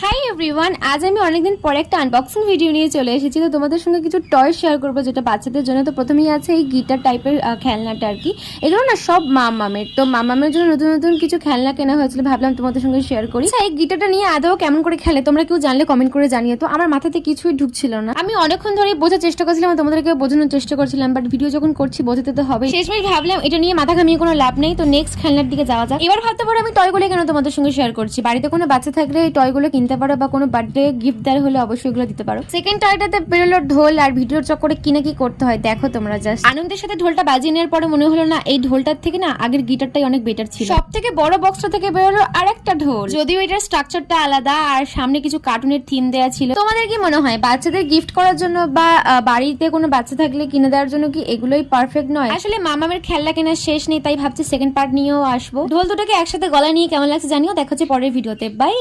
Hi everyone, আজ আমি অনেকদিন পরে একটা আনবক্সিং ভিডিও নিয়ে চলে এসেছি। তো তোমাদের সঙ্গে কিছু টয় শেয়ার করবো যেটা বাচ্চাদের জন্য। তো প্রথমেই আছে এই গিটার টাইপের খেলনাটা আর কি। এগুলো না সব মামামের। তো মামামের জন্য নতুন নতুন কিছু খেলনা কেনা হয়েছিল, ভাবলাম তোমাদের সঙ্গে শেয়ার করি। এই গিটারটা নিয়ে আদৌ কেমন করে খেলে তোমরা কেউ জানলে কমেন্ট করে জানিয়ে। তো আমার মাথাতে কিছুই ঢুকছিল না, আমি অনেকক্ষণ ধরে বোঝার চেষ্টা করছিলাম, তোমাদেরকে বোঝানোর চেষ্টা করছিলাম, বাট ভিডিও যখন করছি বোঝাতে তো হবে। শেষমেশ ভাবলাম এটা নিয়ে মাথা ঘামিয়ে কোনো লাভ নেই। তো নেক্সট খেলনার দিকে যাওয়া যাক। এবার ভাবতে পারো আমি টয়গুলো কেন তোমাদের সঙ্গে শেয়ার করছি। বাড়িতে কোনো বাচ্চা থাকলে এই টয়গুলো কিনতে পারো, বা কোনো বার্থডে গিফট দেওয়ার হলে অবশ্যই এগুলো দিতে পারো। সেকেন্ড টয়টাতে বেরোলো ঢোল, আর ভিডিওর চক্করে কি না কি করতে হয় দেখো তোমরা। জাস্ট আনন্দের সাথে ঢোলটা বাজিয়ে নেওয়ার পরে মনে হলো না এই ঢোলটার থেকে না আগের গিটারটাই অনেক বেটার ছিল। সব থেকে বড় বক্সটা থেকে বেরোলো আরেকটা ঢোল, যদিও এটার স্ট্রাকচারটা আলাদা আর সামনে কিছু কার্টুনের থিম দেওয়া ছিল। তোমাদের কি মনে হয় বাচ্চাদের গিফট করার জন্য বা বাড়িতে কোনো বাচ্চা থাকলে কিনে দেওয়ার জন্য কি এগুলোই পারফেক্ট নয়? আসলে মামামের খেলনা কেনার শেষ নেই, তাই ভাবছি সেকেন্ড পার্ট নিয়েও আসবো। ঢোল দুটোকে একসাথে গলা নিয়ে কেমন লাগছে জানিও। দেখা হচ্ছে পরের ভিডিওতে, বাই।